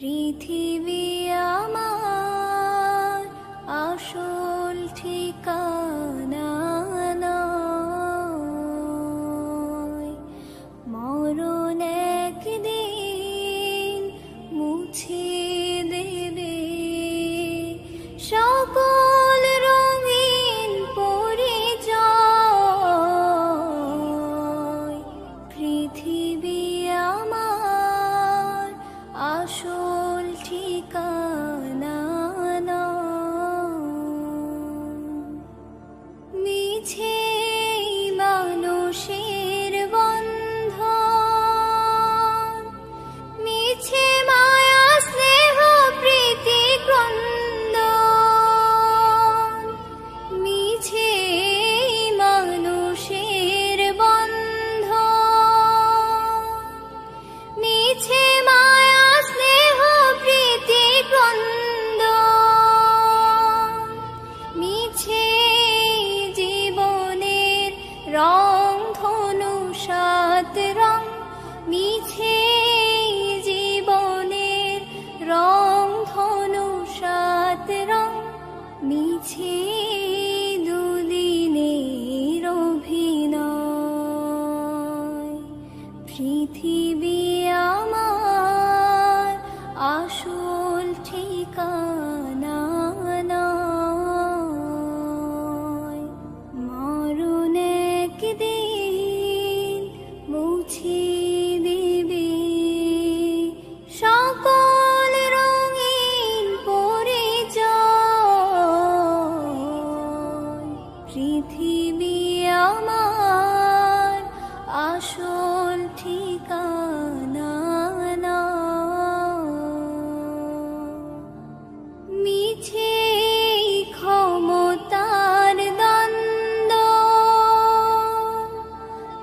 পৃথিবী আমার আসল ঠিকানা নয়, মরণ একদিন মুছিয়ে দেবে সকল রঙিন পরিচয়। পৃথিবী আমার আসল ঠিকানা নয়। মিছে মানুষের বন্ধন, মিছে মায়া স্নেহ প্রীতি ক্রন্দন, মিছে মানুষের বন্ধন, মিছে মায়া স্নেহ প্রীতি ক্রন্দন, মিছে জীবনের রং ধনু সাত রং, মিছে জীবনের রং ধনু সাত রং, মিছে দুদিনের অভিনয়। পৃথিবী আমার আসল ঠিকানা নয়, মরণ একদিন মুছিয়ে দেবে সকল রঙিন পরিচয়। পৃথিবী আমার আসল ঠিকানা নয়। মিছে ক্ষমতার দ্বন্দ্ব,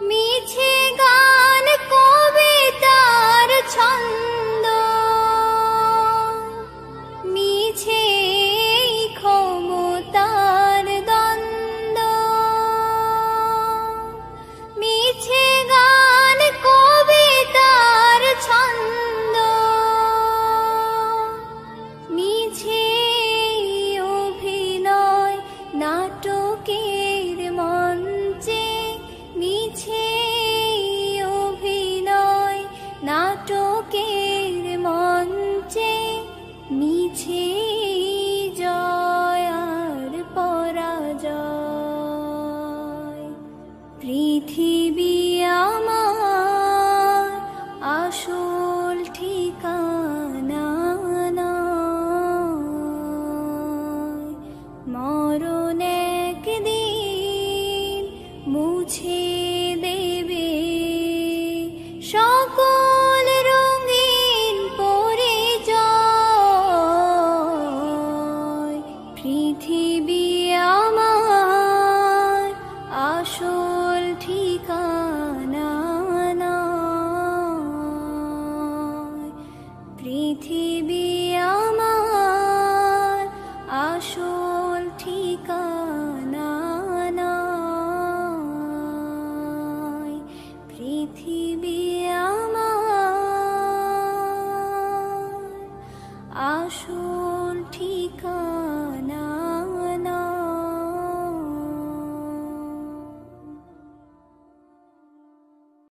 মিছে গান কবিতার ছন্দ, মিছে ক্ষমতার দ্বন্দ্ব, মিছে গান কবিতার ছন্দ, মিছে অভিনয় নাটকের মঞ্চে, মিছে অভিনয় নাটকের মঞ্চে, মিছে জয় আর পরাজয়। পৃথিবী আমার আসল ঠিকানা নয়, মরণ একদিন মুছিয়ে দেবে সকল রঙিন পরিচয়। পৃথিবী আমার আসল ঠিকানা নয়, পৃথিবী আমার আসল ঠিকানা নয়, পৃথিবী আমার আসল